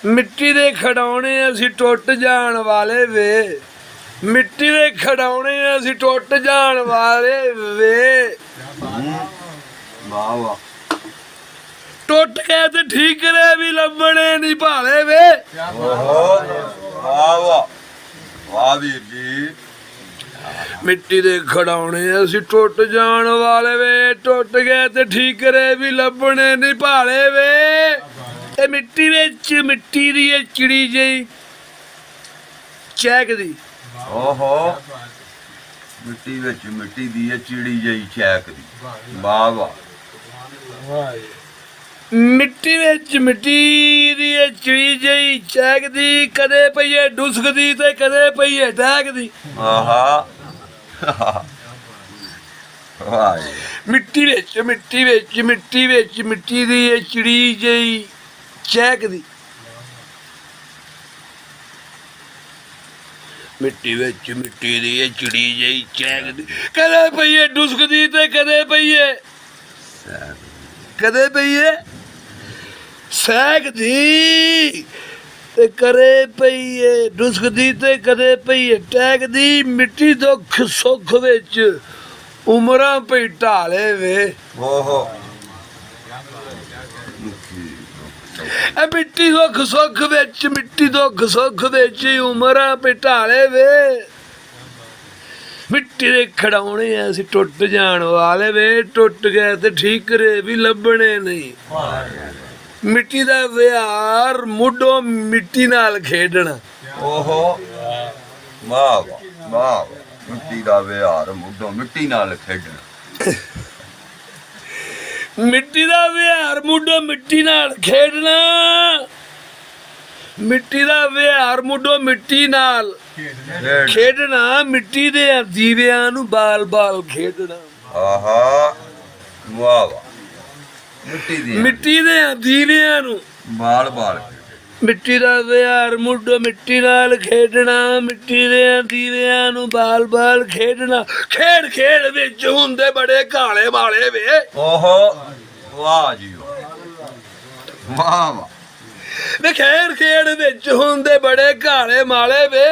ਮਿੱਟੀ ਦੇ ਖਿਡੌਣੇ ਅਸੀਂ ਟੁੱਟ ਜਾਣ ਵਾਲੇ ਵੇ, ਮਿੱਟੀ ਦੇ ਖਿਡੌਣੇ ਅਸੀਂ ਟੁੱਟ ਜਾਣ ਵਾਲੇ ਵੇ। ਵਾਹ ਵਾਹ, ਟੁੱਟ ਕੇ ਤੇ ਠੀਕਰੇ ਵੀ ਲੱਭਣੇ ਨਹੀਂ ਭਾਲੇ ਵੇ। ਵਾਹ ਵਾਹ ਵਾਹ ਵੀਰ ਜੀ। ਮਿੱਟੀ ਦੇ ਖਿਡੌਣੇ ਅਸੀਂ ਟੁੱਟ ਜਾਣ ਵਾਲੇ ਵੇ, ਟੁੱਟ ਗਏ ਤੇ ਠੀਕਰੇ ਵੀ ਲੱਭਣੇ ਨਹੀਂ ਭਾਲੇ ਵੇ। ਇਹ ਮਿੱਟੀ ਵਿੱਚ ਮਿੱਟੀ ਦੀ ਇਹ ਚਿੜੀ ਜਿਹੀ ਚਹਿਕਦੀ, ਓਹੋ, ਮਿੱਟੀ ਵਿੱਚ ਮਿੱਟੀ ਦੀ ਇਹ ਚਿੜੀ ਜਿਹੀ ਚਹਿਕਦੀ। ਵਾਹ ਵਾਹ, ਮਿੱਟੀ ਵਿੱਚ ਮਿੱਟੀ ਦੀ ਇਹ ਚਿੜੀ ਜਿਹੀ ਚਹਿਕਦੀ, ਕਦੇ ਪਈਏ ਡੁਸਕਦੀ ਤੇ ਕਦੇ ਪਈਏ ਡਹਿਕਦੀ। ਆਹਾ, ਵਾਹ ਜੀ। ਮਿੱਟੀ ਵਿੱਚ ਮਿੱਟੀ ਵਿੱਚ ਮਿੱਟੀ ਵਿੱਚ ਮਿੱਟੀ ਦੀ ਇਹ ਚਿੜੀ ਜਿਹੀ ਚਹਿਕਦੀ, ਮਿੱਟੀ ਵਿੱਚ ਮਿੱਟੀ ਦੀ ਇਹ ਚਿੜੀ ਜਿਹੀ ਚਹਿਕਦੀ, ਕਦੇ ਪਈਏ ਡੁਸਕਦੀ ਤੇ ਕਦੇ ਪਈਏ ਸਹਿਕਦੀ, ਤੇ ਕਰੇ ਪਈਏ ਡੁਸਕਦੀ ਤੇ ਕਦੇ ਪਈਏ ਟਹਿਕਦੀ। ਮਿੱਟੀ ਦੁੱਖ ਸੁੱਖ ਵਿੱਚ ਉਮਰਾਂ ਪਈ ਢਾਲੇ ਵੇ। ਓਹੋ, ਇਹ ਮਿੱਟੀ ਦੁੱਖ ਸੁੱਖ ਵਿੱਚ, ਮਿੱਟੀ ਦੁੱਖ ਸੁੱਖ ਵਿੱਚ ਉਮਰਾਂ ਪਈ ਢਾਲੇ ਵੇ। ਮਿੱਟੀ ਦੇ ਖਿਡੌਣੇ ਅਸੀਂ ਟੁੱਟ ਜਾਣ ਵਾਲੇ ਵੇ, ਟੁੱਟ ਗਏ ਤੇ ਠੀਕਰੇ ਵੀ ਲੱਭਣੇ ਨਹੀਂ। ਮਿੱਟੀ ਦਾ ਵਿਹਾਰ ਮੁੱਢੋਂ ਮਿੱਟੀ ਨਾਲ ਖੇਡਣਾ। ਓਹੋ, ਵਾਹ ਵਾਹ ਵਾਹ, ਮਿੱਟੀ ਦਾ ਵਿਹਾਰ ਮੁੱਢੋਂ ਮਿੱਟੀ ਨਾਲ ਖੇਡਣਾ। ਮਿੱਟੀ ਦਾ ਵਿਹਾਰ ਮੁੱਢੋਂ ਮਿੱਟੀ ਨਾਲ ਖੇਡਣਾ, ਮਿੱਟੀ ਦਾ ਵਿਹਾਰ ਮੁੱਢੋਂ ਮਿੱਟੀ ਨਾਲ ਖੇਡਣਾ, ਮਿੱਟੀ ਦੇ ਦੀਵਿਆਂ ਨੂੰ ਬਾਲ ਬਾਲ ਖੇਡਣਾ। ਆਹਾ, ਵਾਹ ਵਾਹ, ਮਿੱਟੀ ਦੇ ਦੀਵਿਆਂ ਨੂੰ ਬਾਲ ਬਾਲ, ਮਿੱਟੀ ਦਾ ਵਿਹਾਰ ਮੁੱਢੋਂ ਮਿੱਟੀ ਨਾਲ ਖੇਡਣਾ, ਮਿੱਟੀ ਦੇ ਦੀਵਿਆਂ ਨੂੰ ਬਾਲ ਬਾਲ ਖੇਡਣਾ। ਖੇਡ ਖੇਡ ਵਿੱਚ ਹੁੰਦੇ ਬੜੇ ਕਾਲੇ ਵਾਲੇ ਵੇ। ਓਹੋ, ਵਾਹ ਜੀ ਵਾਹ ਵਾਹ, ਵੇ ਖੇਡ ਖੇਡ ਵਿੱਚ ਹੁੰਦੇ ਬੜੇ ਕਾਲੇ ਮਾਲੇ ਵੇ,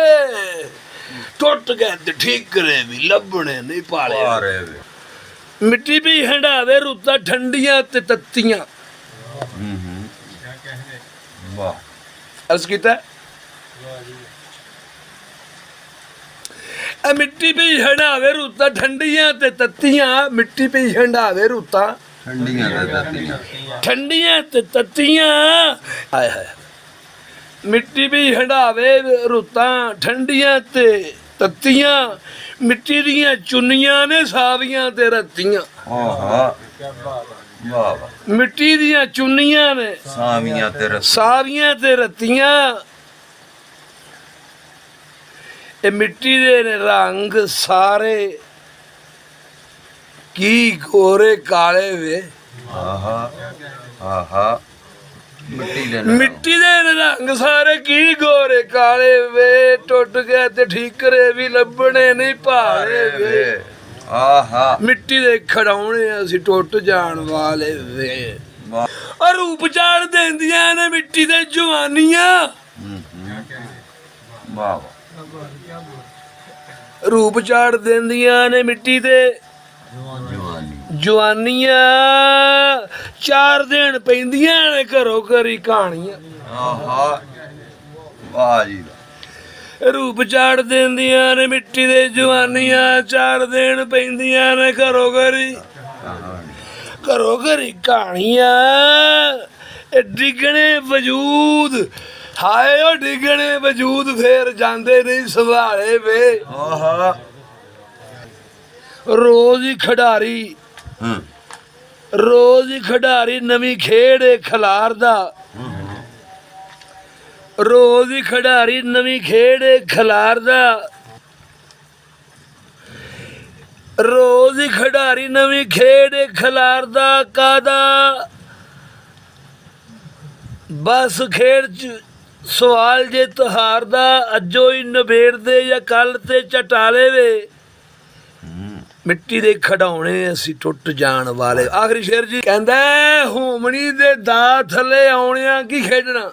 ਟੁੱਟ ਗਏ ਤੇ ਠੀਕਰੇ ਵੀ ਲੱਭਣੇ ਨਹੀਂ ਭਾਲੇ ਵੇ। ਮਿੱਟੀ ਵੀ ਹੰਡਾਵੇ ਰੁੱਤਾਂ ਠੰਡੀਆਂ ਤੇ ਤੱਤੀਆਂ। ਵਾਹ, ਅਰਜ਼ ਕੀਤਾ ਇਹ ਮਿੱਟੀ ਵੀ ਹੰਡਾਵੇ ਰੁੱਤਾਂ ਠੰਡੀਆਂ ਤੇ ਤੱਤੀਆਂ, ਮਿੱਟੀ ਵੀ ਹੰਡਾਵੇ ਰੁੱਤਾਂ ਠੰਡੀਆਂ ਤੇ ਤੱਤੀਆਂ, ਠੰਡੀਆਂ ਤੇ ਤੱਤੀਆਂ। ਆਏ ਹਾਏ, ਮਿੱਟੀ ਵੀ ਹੰਡਾਵੇ ਰੁੱਤਾਂ ਠੰਡੀਆਂ ਤੇ ਤੱਤੀਆਂ, ਮਿੱਟੀ ਦੀਆਂ ਚੁੰਨੀਆਂ ਨੇ ਸਾਵੀਆਂ ਤੇ ਰੱਤੀਆਂ। ਆਹਾ, ਵਾਹ ਵਾਹ, ਮਿੱਟੀ ਦੀਆਂ ਚੁੰਨੀਆਂ ਨੇ ਸਾਵੀਆਂ ਤੇ ਰੱਤੀਆਂ। ਇਹ ਮਿੱਟੀ ਦੇ ਨੇ ਰੰਗ ਸਾਰੇ ਕੀ ਗੋਰੇ ਕਾਲੇ ਵੇ। ਆਹਾ ਆਹਾ, ਮਿੱਟੀ ਦੇ ਰੰਗ ਸਾਰੇ ਕੀ ਗੋਰੇ ਕਾਲੇ ਵੇ, ਟੁੱਟ ਗਏ ਤੇ ਠੀਕਰੇ ਵੀ ਲੱਭਣੇ ਨਹੀਂ ਭਾਲੇ ਵੇ। ਆਹਾ, ਮਿੱਟੀ ਦੇ ਖਿਡੌਣੇ ਅਸੀਂ ਟੁੱਟ ਜਾਣ ਵਾਲੇ ਵੇ। ਔਰ ਰੂਪ ਚਾੜ ਦਿੰਦੀਆਂ ਨੇ ਮਿੱਟੀ ਦੇ ਜਵਾਨੀਆਂ, ਵਾਹ, ਰੂਪ ਚਾੜ ਦਿੰਦੀਆਂ ਨੇ ਮਿੱਟੀ ਦੇ ਜਵਾਨੀਆਂ। 4 ਦਿਨ ਪੈਂਦੀਆਂ ਨੇ ਘਰੋਂ ਘਰੀ ਕਹਾਣੀਆਂ। ਆਹਾ, ਵਾਹ ਜੀ, ਰੂਪ ਚਾੜ ਦਿੰਦੀਆਂ ਨੇ ਮਿੱਟੀ ਦੇ ਜਵਾਨੀਆਂ, 4 ਦਿਨ ਪੈਂਦੀਆਂ ਨੇ ਘਰੋਂ ਘਰੀ ਕਹਾਣੀਆਂ। ਇਹ ਡਿੱਗਣੇ ਵਜੂਦ, ਹਾਏ ਉਹ ਡਿੱਗਣੇ ਵਜੂਦ ਫੇਰ ਜਾਂਦੇ ਨਹੀਂ ਸੰਭਾਲੇ ਵੇ। ਆਹਾ, ਰੋਜ਼ ਹੀ ਖਿਡਾਰੀ ਨਵੀਂ ਖੇਡ ਖਿਲਾਰਦਾ, ਰੋਜ਼ ਹੀ ਖਿਡਾਰੀ ਨਵੀਂ ਖੇਡ ਖਿਲਾਰਦਾ, ਰੋਜ਼ ਹੀ ਖਿਡਾਰੀ ਨਵੀਂ ਖੇਡ ਖਿਲਾਰਦਾ। ਕਾਦਾ ਬਸ ਖੇਡ ਚ ਸਵਾਲ ਜੇ ਤਿਉਹਾਰ ਦਾ, ਅੱਜੋ ਹੀ ਨਵੇੜਦੇ ਜਾਂ ਕੱਲ ਤੇ ਚਟਾਲੇ ਵੇ। ਮਿੱਟੀ ਦੇ ਖਿਡੌਣੇ ਅਸੀਂ ਟੁੱਟ ਜਾਣ ਵਾਲੇ। ਆਖਰੀ ਸ਼ੇਰ ਜੀ ਕਹਿੰਦਾ, ਹੋਮਣੀ ਦੇ ਦਾ ਥੱਲੇ ਆਉਣਿਆਂ ਕੀ ਖੇਡਣਾ।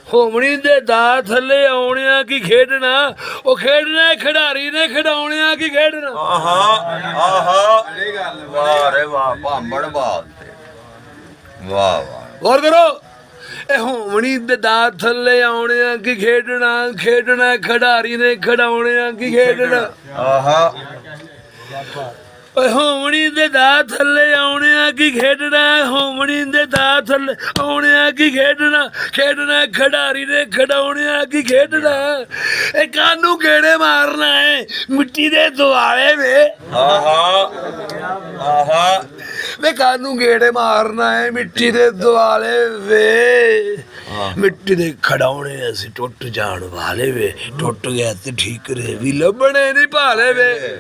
ਹੋਮਣੀ ਦੇ ਦਾ ਥੱਲੇ ਆਉਣਿਆ ਕੀ ਖੇਡਣਾ, ਉਹ ਖੇਡਣਾ ਖਿਡਾਰੀ ਨੇ, ਖਿਡਾਉਣਿਆ ਕੀ ਖੇਡਣਾ। ਆਹਾ ਆਹਾ ਵਾਹ ਰੇ ਵਾਹ ਭਾਂਬੜ ਬਾਲ ਤੇ ਵਾਹ ਵਾਹ ਗੌਰ ਕਰੋ, ਇਹ ਹੋਮਣੀ ਦੇ ਦਾ ਥੱਲੇ ਆਉਣਿਆ ਕੀ ਖੇਡਣਾ, ਖੇਡਣਾ ਖਿਡਾਰੀ ਨੇ, ਖਿਡਾਉਣਿਆ ਕੀ ਖੇਡਣਾ। ਆਹਾ ਓਏ ਹੋਮਣੀ ਦੇ ਦਾ ਥੱਲੇ ਆਉਣਿਆ ਕੀ ਖੇਡਣਾ, ਹੋਮਣੀ ਦੇ ਦਾ ਥੱਲੇ ਆਉਣਿਆ ਕੀ ਖੇਡਣਾ, ਖੇਡਣਾ ਖਿਡਾਰੀ ਨੇ, ਖਿਡਾਉਣਿਆ ਕੀ ਖੇਡਣਾ। ਇਹ ਕਾਨੂੰ ਗੇੜੇ ਮਾਰਨਾ ਹੈ ਮਿੱਟੀ ਦੇ ਦੁਆਲੇ ਵੇ। ਆਹਾ ਆਹਾ ਵੇ ਕਾਨੂੰ ਗੇੜੇ ਮਾਰਨਾ ਹੈ ਮਿੱਟੀ ਦੇ ਦੁਆਲੇ ਵੇ। ਮਿੱਟੀ ਦੇ ਖਿਡਾਉਣੇ ਅਸੀਂ ਟੁੱਟ ਜਾਣ ਵਾਲੇ ਵੇ, ਟੁੱਟ ਗਿਆ ਤੇ ਠੀਕ ਰਹੇ ਵੀ ਲੱਭਣੇ ਨਹੀਂ ਭਾਲੇ ਵੇ।